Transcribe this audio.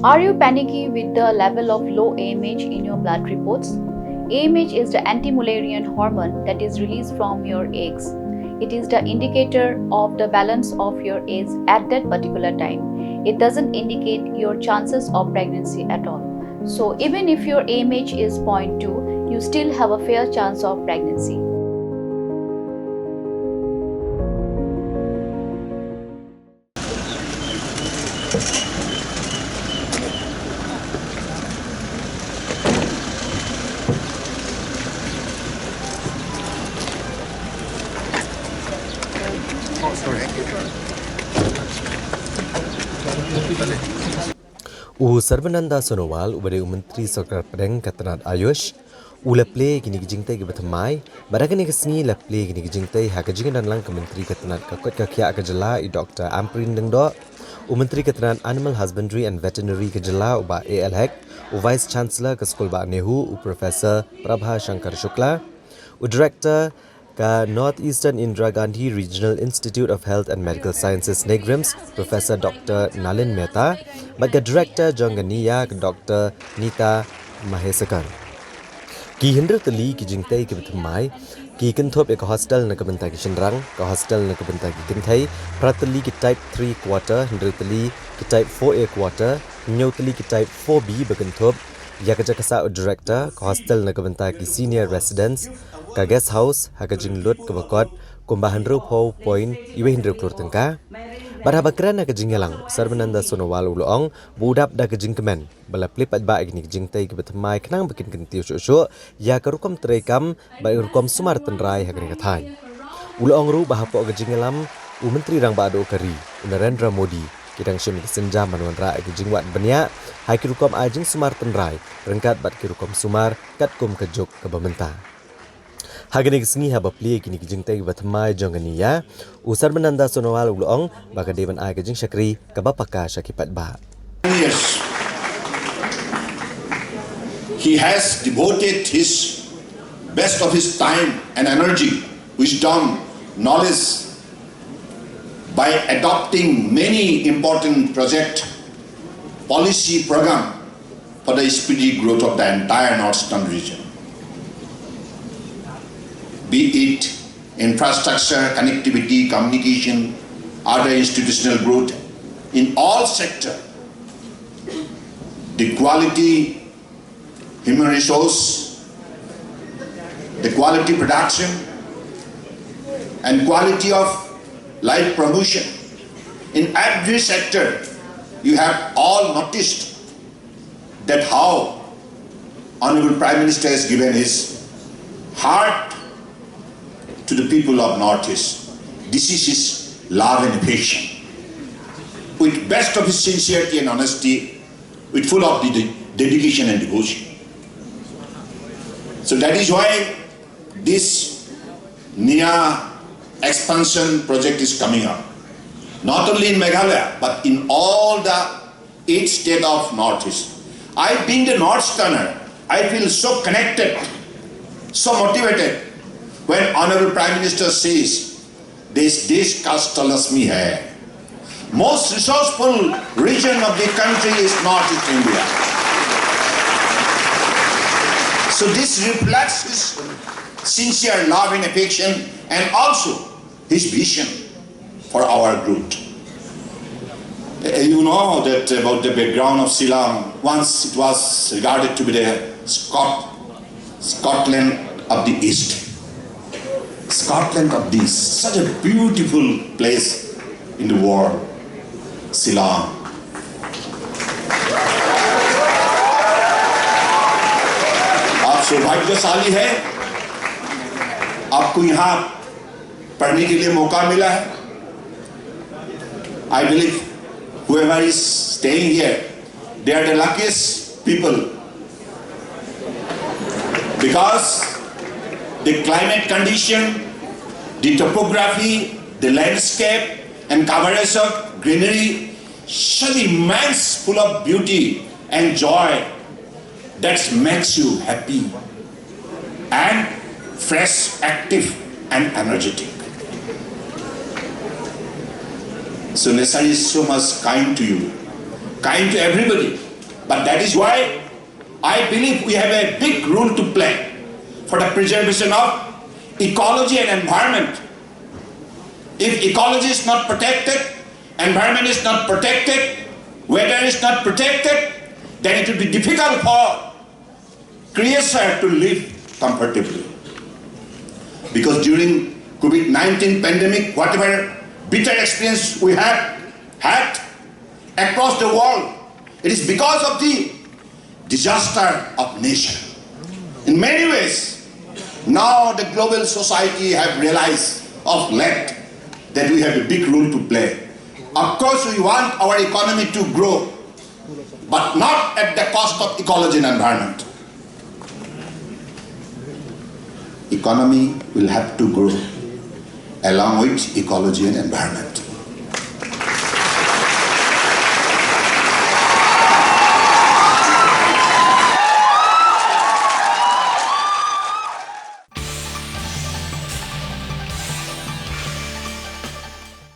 Are you panicky with the level of low AMH in your blood reports? AMH is the anti-Mullerian hormone that is released from your eggs. It is the indicator of the balance of your eggs at that particular time. It doesn't indicate your chances of pregnancy at all. So even if your AMH is 0.2, you still have a fair chance of pregnancy. Sarvananda Sonowal, ubade Menteri Sokar Pedeng Katanat Ayush, ula Plie kini Jingtei ke Bathymmai, badakan kesni la Plie kini Jingtei hakajingan dan lang ke Menteri Katanat Kakot Kakia Kejala i Dr. Amprin Dengdo, Menteri Katanat Animal Husbandry and Veterinary Kejala uba ALHEC, Vice Chancellor ke Sekolah Ba Nehu, Professor Prabha Shankar Shukla, Director ke North Eastern Indira Gandhi Regional Institute of Health and Medical Sciences NEIAH, Professor Dr. Nalin Mehta, Baga Director Jong NEIAH Dr. Nita Mahesakan. Ki hinder teli ki Jingtei ke Bathymmai, ki kenthop ek hostel na kebentai ki Shendrang, ke hostel na kebentai ki Jingtei, prateli ki type 3 quarter, hinder teli ki type 4A quarter, nyau teli ki type 4B berkenthop, ya kerja kasa director ke hostel na kebentai ki senior residence, ke guest house, haka jinglut ke bakot, kumbahan rupo point, iwe hinder klur tengka, Barhabakran na kajingalang, Sarvananda Sonowal uloong, budap da kajingkemen, bala plipat ba igni Jingtei ke Bathymmai kenang bikin kentiu syuk-syuk, ya kerukom terekam, ba kerukom sumar tenrai hagani kathay. Uloong ru bahapok kajingalam, Menteri Rang Bado Kari, Narendra Modi, kidang syum kesenjam manuan ra kajingwat banyak, hai kerukom ajing sumar tenrai, rengkat bat kerukom sumar, kat kum kejuk ke bamenta. Hagani kesni haba Plie kini Jingtei ke Bathymmai jong NEIAH, Sarvananda Sonowal uloong baka dewan ai kajing syakri kabapaka syakipat ba. Years. He has devoted his best of his time and energy, wisdom, knowledge by adopting many important project, policy program for the speedy growth of the entire northeastern region. Be it infrastructure, connectivity, communication, other institutional growth, in all sectors, the quality human resource, the quality production, and quality of life promotion. In every sector, you have all noticed that how Honorable Prime Minister has given his heart to the people of Northeast. This is his love and affection. With best of his sincerity and honesty, with full of dedication and devotion. So that is why this NEIAH expansion project is coming up. Not only in Meghalaya, but in all the 8 states of Northeast. I being the Northeasterner, I feel so connected, so motivated when Honorable Prime Minister says, this desh ka talasmi hai. Most resourceful region of the country is Northeast India. So this reflects his sincere love and affection and also his vision for our growth. You know that about the background of Ceylon. Once it was regarded to be the Scotland of the East. Scotland of the East, such a beautiful place in the world, Ceylon. आप सौभाग्यशाली हैं, आपको यहाँ पढ़ने के लिए मौका मिला है. I believe whoever is staying here, they are the luckiest people because the climate condition, the topography, the landscape and coverage of greenery, such immense, full of beauty and joy that makes you happy and fresh, active and energetic. So Nessa is so much kind to you, kind to everybody. But that is why I believe we have a big role to play for the preservation of ecology and environment. If ecology is not protected, environment is not protected, weather is not protected, then it will be difficult for creation to live comfortably. Because during COVID-19 pandemic, whatever bitter experience we have had across the world, it is because of the disaster of nature. In many ways, now the global society have realized of late that we have a big role to play. Of course, we want our economy to grow, but not at the cost of ecology and environment. Economy will have to grow along with ecology and environment.